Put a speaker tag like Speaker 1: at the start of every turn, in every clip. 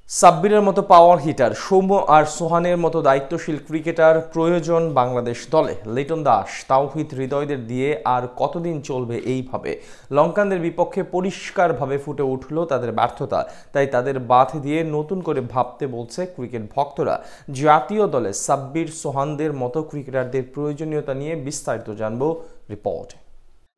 Speaker 1: সাব্বিরের মতো power hitter, Soumya আর সোহানের মতো দায়িত্বশীল ক্রিকেটার প্রয়োজন বাংলাদেশ দলে। লিটন দাস, তাওহিদ হৃদয়দের দিয়ে আর কতদিন চলবে এইভাবে? লঙ্কানদের বিপক্ষে পরিষ্কারভাবে ফুটে উঠল তাদের ব্যর্থতা, তাই তাদের বাদ দিয়ে নতুন করে ভাবতে বলছে ক্রিকেট ভক্তরা। জাতীয় দলে সাব্বির, সোহানদের মতো ক্রিকেটারদের প্রয়োজনীয়তা নিয়ে বিস্তারিত জানবো রিপোর্টে।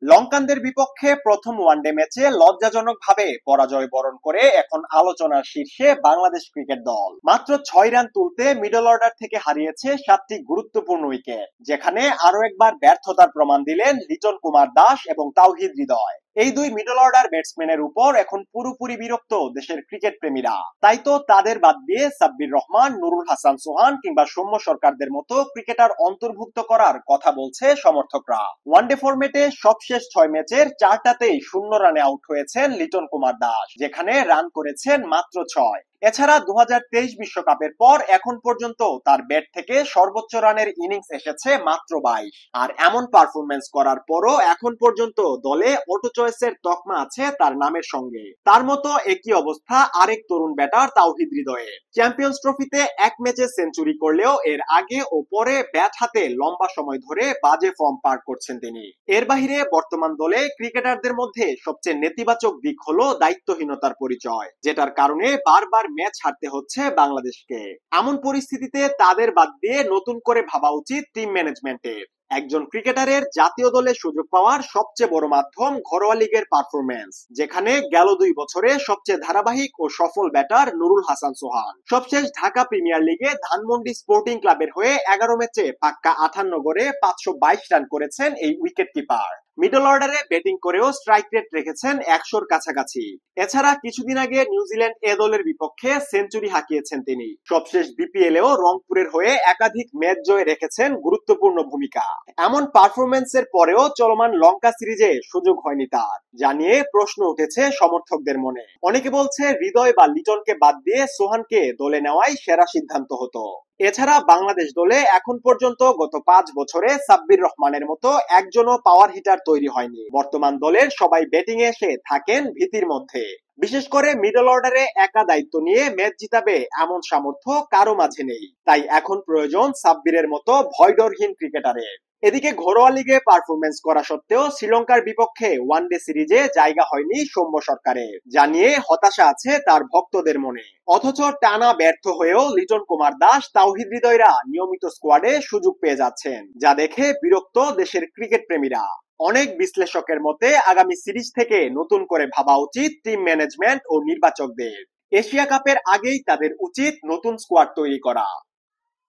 Speaker 2: লঙ্কানদের বিপক্ষে প্রথম ওয়ানডে ম্যাচে লজ্জাজনকভাবে পরাজয় বরণ করে এখন আলোচনার শীর্ষে বাংলাদেশ ক্রিকেট দল। মাত্র 6 রান তুলতে মিডল অর্ডার থেকে হারিয়েছে 7টি গুরুত্বপূর্ণ উইকেট, যেখানে আরো একবার ব্যর্থতার প্রমাণ দিলেন লিটন কুমার দাস এবং তাওহিদ হৃদয়। এই দুই মিডল অর্ডার ব্যাটসম্যানের উপর এখন পুরোপুরি বিরক্ত দেশের ক্রিকেট প্রেমীরা। তাই তো তাদের বাদ দিয়ে সাব্বির রহমান, নুরুল হাসান সোহান কিংবা সৌম্য সরকারদের মতো ক্রিকেটার অন্তর্ভুক্ত করার কথা বলছে সমর্থকরা। ওয়ানডে ফরম্যাটে সবশেষ 6 ম্যাচের 4টাতেই 0 রানে আউট হয়েছেন লিটন কুমার দাস, যেখানে রান করেছেন মাত্র 6। এছাড়া 2023 বিশ্বকাপের পর এখন পর্যন্ত তার ব্যাট থেকে সর্বোচ্চ রানের ইনিংস এসেছে মাত্র 22। আর এমন পারফরমেন্স করার পরও এখন পর্যন্ত দলে অটো চয়েসের তকমা আছে তার নামের সঙ্গে। তার মতো একই অবস্থা আরেক তরুণ ব্যাটার তাওহিদ হৃদয়ের। চ্যাম্পিয়ন্স ট্রফিতে এক ম্যাচে সেঞ্চুরি করলেও এর আগে ও পরে ব্যাট হাতে লম্বা সময় ধরে বাজে ফর্ম পার করছেন তিনি। এর বাইরে বর্তমান দলে ক্রিকেটারদের মধ্যে সবচেয়ে নেতিবাচক দিক হলো দায়িত্বহীনতার পরিচয়, যেটার কারণে বারবার ম্যাচ হারতে হচ্ছে বাংলাদেশকে। এমন পরিস্থিতিতে তাদের বাদ দিয়ে নতুন করে ভাবা উচিত টিম ম্যানেজমেন্টের। একজন ক্রিকেটারের জাতীয় দলে সুযোগ পাওয়ার সবচেয়ে বড় মাধ্যম ঘরোয়া লিগের পারফরমেন্স, যেখানে গেল 2 বছরে সবচেয়ে ধারাবাহিক ও সফল ব্যাটার নুরুল হাসান সোহান। সবশেষ ঢাকা প্রিমিয়ার লিগে ধানমন্ডি স্পোর্টিং ক্লাবের হয়ে 11 ম্যাচে পাক্কা 58 গড়ে 522 রান করেছেন এই উইকেট কিপার। মিডল অর্ডারে ব্যাটিং করেও স্ট্রাইক রেট রেখেছেন 100-র কাছাকাছি। এছাড়া কিছুদিন আগে নিউজিল্যান্ড এ দলের বিপক্ষে সেঞ্চুরি হাঁকিয়েছেন তিনি। সবশেষ বিপিএলেও রংপুরের হয়ে একাধিক ম্যাচ জয়ে রেখেছেন গুরুত্বপূর্ণ ভূমিকা। এমন পারফরমেন্সের পরেও চলমান লঙ্কা সিরিজে সুযোগ হয়নি তার, যা নিয়ে প্রশ্ন উঠেছে সমর্থকদের মনে। অনেকে বলছে হৃদয় বা লিটনকে বাদ দিয়ে সোহানকে দলে নেওয়াই সেরা সিদ্ধান্ত হতো। এছাড়া বাংলাদেশ দলে এখন পর্যন্ত গত 5 বছরে সাব্বির রহমানের মতো একজনও পাওয়ার হিটার তৈরি হয়নি। বর্তমান দলের সবাই ব্যাটিং এ এসে থাকেন ভীতির মধ্যে। বিশেষ করে মিডল অর্ডারে একা দায়িত্ব নিয়ে ম্যাচ জিতাবে এমন সামর্থ্য কারো মাঝে নেই। তাই এখন প্রয়োজন সাব্বিরের মতো ভয়ডরহীন ক্রিকেটারের। এদিকে ঘরোয়া লিগে পারফরমেন্স করা সত্ত্বেও শ্রীলঙ্কার বিপক্ষে ওয়ানডে সিরিজে জায়গা হয়নি সৌম্য সরকারের, যা নিয়ে হতাশা আছে তার ভক্তদের মনে। অথচ টানা ব্যর্থ হয়েও লিটন কুমার দাস, তাওহিদ হৃদয়রা নিয়মিত স্কোয়াডে সুযোগ পেয়ে যাচ্ছেন, যা দেখে বিরক্ত দেশের ক্রিকেট প্রেমীরা। অনেক বিশ্লেষকের মতে আগামী সিরিজ থেকে নতুন করে ভাবা উচিত টিম ম্যানেজমেন্ট ও নির্বাচকদের। এশিয়া কাপের আগেই তাদের উচিত নতুন স্কোয়াড তৈরি করা।